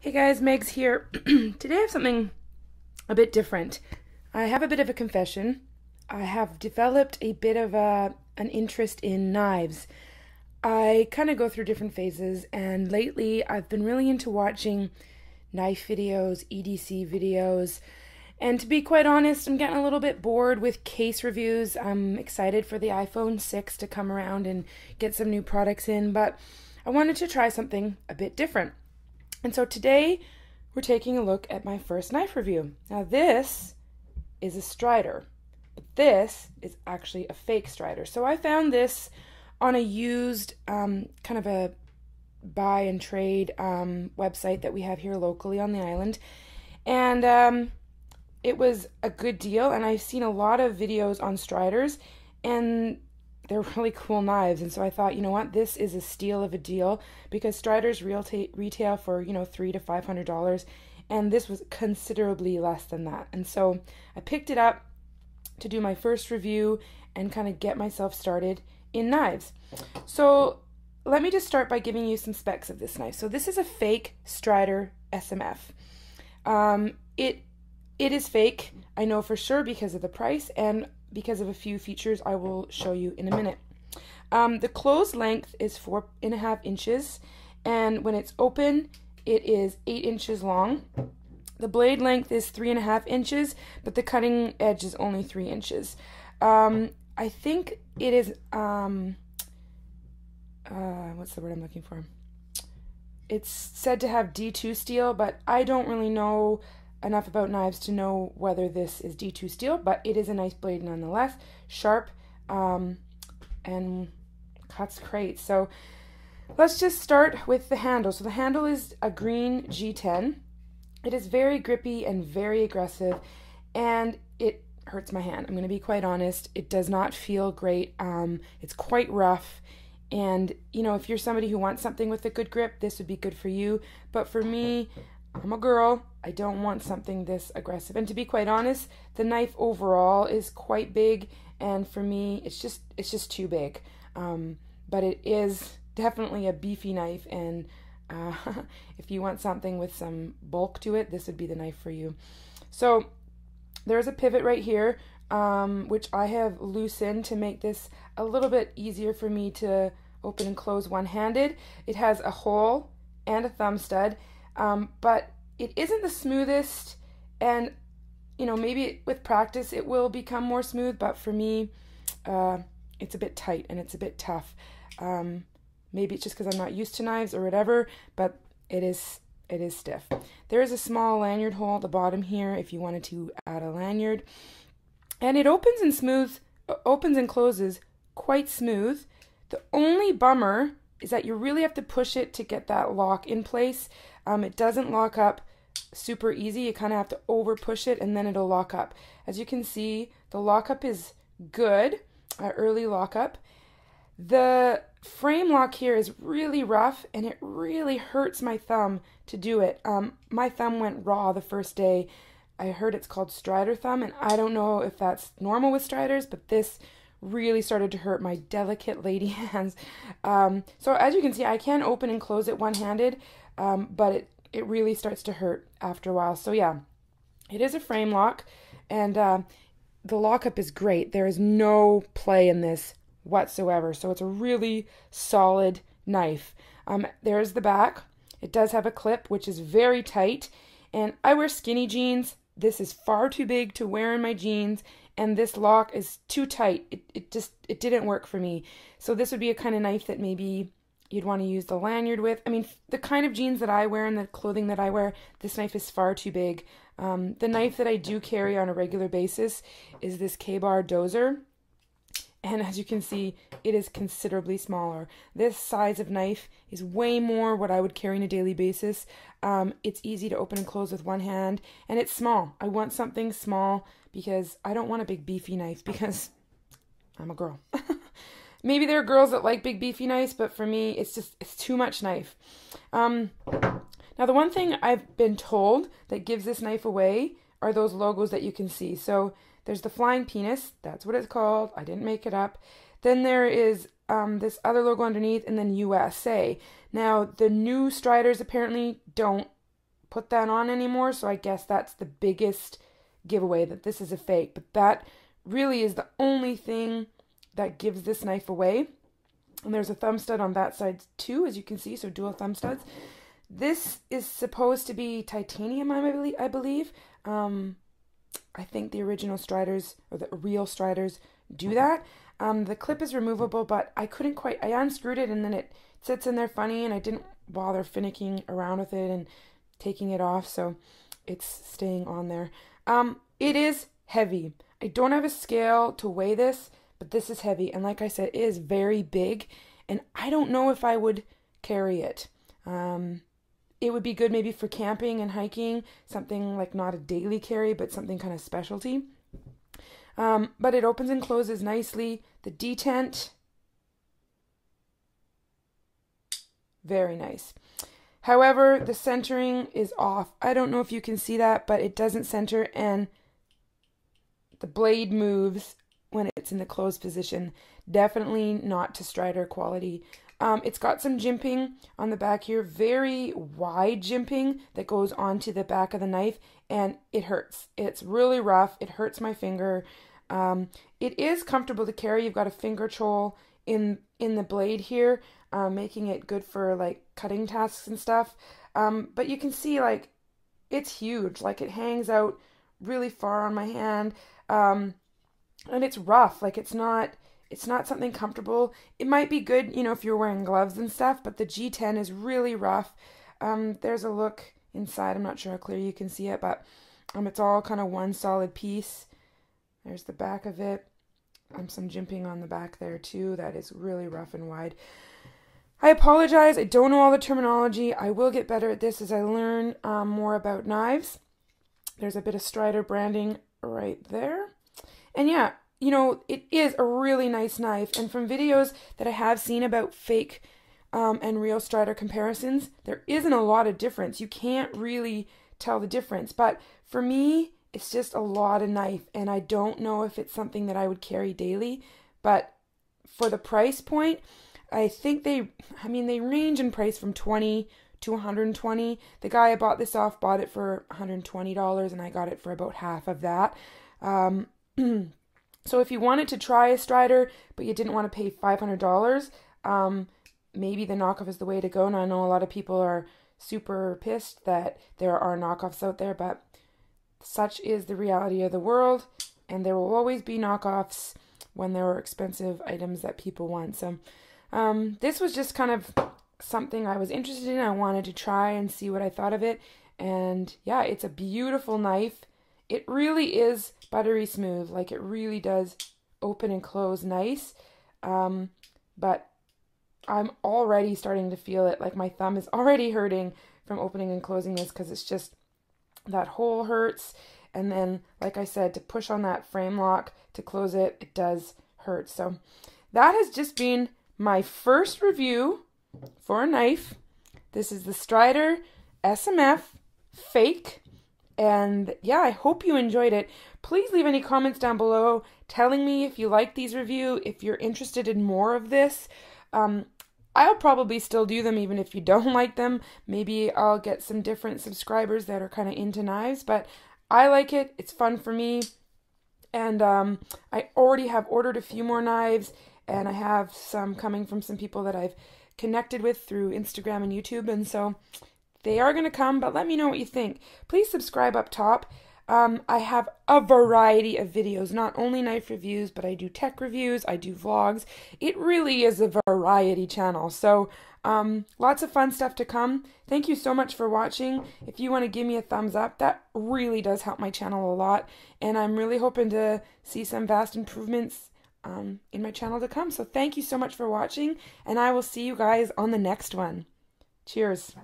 Hey guys, Megs here. Today I have something a bit different. I have a bit of a confession. I have developed a bit of an interest in knives. I kind of go through different phases, and lately I've been really into watching knife videos, EDC videos, and to be quite honest, I'm getting a little bit bored with case reviews. I'm excited for the iPhone 6 to come around and get some new products in, but I wanted to try something a bit different. And so today we're taking a look at my first knife review. Now this is a Strider, but this is actually a fake Strider. So I found this on a used kind of a buy and trade website that we have here locally on the island. And it was a good deal, and I've seen a lot of videos on Striders, and they're really cool knives. And so I thought, you know what, this is a steal of a deal, because Striders retail for, $300 to $500, and this was considerably less than that. And so I picked it up to do my first review and kind of get myself started in knives. So let me just start by giving you some specs of this knife. So this is a fake Strider SMF. It is fake, I know for sure, because of the price and because of a few features I will show you in a minute. The closed length is 4.5 inches, and when it's open, it is 8 inches long. The blade length is 3.5 inches, but the cutting edge is only 3 inches. I think it is, what's the word I'm looking for? It's said to have D2 steel, but I don't really know enough about knives to know whether this is D2 steel, but it is a nice blade nonetheless, sharp, and cuts great. So let's just start with the handle. So the handle is a green G10. It is very grippy and very aggressive, and it hurts my hand. I'm going to be quite honest. It does not feel great. It's quite rough, and if you're somebody who wants something with a good grip, this would be good for you. But for me, I'm a girl. I don't want something this aggressive. And to be quite honest, the knife overall is quite big, and for me, it's just too big. But it is definitely a beefy knife, and if you want something with some bulk to it, this would be the knife for you. So there's a pivot right here, which I have loosened to make this a little bit easier for me to open and close one-handed. It has a hole and a thumb stud. But it isn't the smoothest, and maybe with practice it will become more smooth, but for me it's a bit tight and it's a bit tough. Maybe it's just because I'm not used to knives or whatever, but it is stiff. There is a small lanyard hole at the bottom here if you wanted to add a lanyard, and it opens and closes quite smooth. The only bummer is that you really have to push it to get that lock in place. It doesn't lock up super easy. You kind of have to over push it, and then it'll lock up. As you can see, the lockup is good, early lockup. The frame lock here is really rough, and it really hurts my thumb to do it. My thumb went raw the first day. I heard it's called Strider thumb, and I don't know if that's normal with Striders, but this really started to hurt my delicate lady hands. So as you can see, I can open and close it one-handed, but it really starts to hurt after a while. So yeah, it is a frame lock, and the lockup is great. There is no play in this whatsoever, so it's a really solid knife. There's the back. It does have a clip, which is very tight, and I wear skinny jeans. This is far too big to wear in my jeans, and this lock is too tight. It didn't work for me. So this would be a kind of knife that maybe you'd want to use the lanyard with. I mean, the kind of jeans that I wear and the clothing that I wear, this knife is far too big. The knife that I do carry on a regular basis is this K-Bar Dozer, and as you can see, it is considerably smaller. This size of knife is way more what I would carry on a daily basis. It's easy to open and close with one hand, and it's small. I want something small because I don't want a big beefy knife, because I'm a girl. Maybe there are girls that like big beefy knives, but for me, it's too much knife. Now the one thing I've been told that gives this knife away are those logos that you can see. So there's the flying penis, that's what it's called. I didn't make it up. Then there is this other logo underneath, and then USA. Now the new Striders apparently don't put that on anymore, so I guess that's the biggest giveaway, that this is a fake. But that really is the only thing that gives this knife away. And there's a thumb stud on that side too, as you can see, so dual thumb studs. This is supposed to be titanium, I believe. I think the original Striders, or the real Striders, do that. The clip is removable, but I unscrewed it and then it sits in there funny, and I didn't bother finicking around with it and taking it off, so it's staying on there. It is heavy. I don't have a scale to weigh this, but this is heavy, and like I said, it is very big, and I don't know if I would carry it. It would be good maybe for camping and hiking, something like not a daily carry, but something kind of specialty. But it opens and closes nicely. The detent, very nice. However, the centering is off. I don't know if you can see that, but it doesn't center, and the blade moves when it's in the closed position. Definitely not to Strider quality. It's got some jimping on the back here, very wide jimping that goes onto the back of the knife, and it hurts. It's really rough. It hurts my finger. It is comfortable to carry. You've got a finger choil in the blade here, making it good for like cutting tasks and stuff. But you can see like it's huge. Like it hangs out really far on my hand, and it's rough. Like it's not something comfortable. It might be good, you know, if you're wearing gloves and stuff, but the G10 is really rough. There's a look inside. I'm not sure how clear you can see it, but it's all kind of one solid piece. There's the back of it. Some jimping on the back there too. That is really rough and wide. I apologize. I don't know all the terminology. I will get better at this as I learn more about knives. There's a bit of Strider branding right there. And yeah, you know, it is a really nice knife. And from videos that I have seen about fake and real Strider comparisons, there isn't a lot of difference. You can't really tell the difference. But for me, it's just a lot of knife. And I don't know if it's something that I would carry daily. But for the price point, I think they range in price from $20 to $120. The guy I bought this off bought it for $120, and I got it for about half of that. So if you wanted to try a Strider, but you didn't want to pay $500, maybe the knockoff is the way to go. And I know a lot of people are super pissed that there are knockoffs out there, but such is the reality of the world, and there will always be knockoffs when there are expensive items that people want. So this was just kind of something I was interested in. I wanted to try and see what I thought of it. And yeah, it's a beautiful knife. It really is buttery smooth. Like it really does open and close nice. But I'm already starting to feel it. Like my thumb is already hurting from opening and closing this, because it's just that hole hurts. And then, like I said, to push on that frame lock to close it, it does hurt. So that has just been my first review for a knife. This is the Strider SMF Fake. And yeah, I hope you enjoyed it. Please leave any comments down below telling me if you like these reviews, if you're interested in more of this. I'll probably still do them even if you don't like them. Maybe I'll get some different subscribers that are kind of into knives, but I like it. It's fun for me. And I already have ordered a few more knives, and I have some coming from some people that I've connected with through Instagram and YouTube, and so they are going to come, but let me know what you think. Please subscribe up top. I have a variety of videos, not only knife reviews, but I do tech reviews, I do vlogs. It really is a variety channel, so lots of fun stuff to come. Thank you so much for watching. If you want to give me a thumbs up, that really does help my channel a lot, and I'm really hoping to see some vast improvements in my channel to come. So thank you so much for watching, and I will see you guys on the next one. Cheers.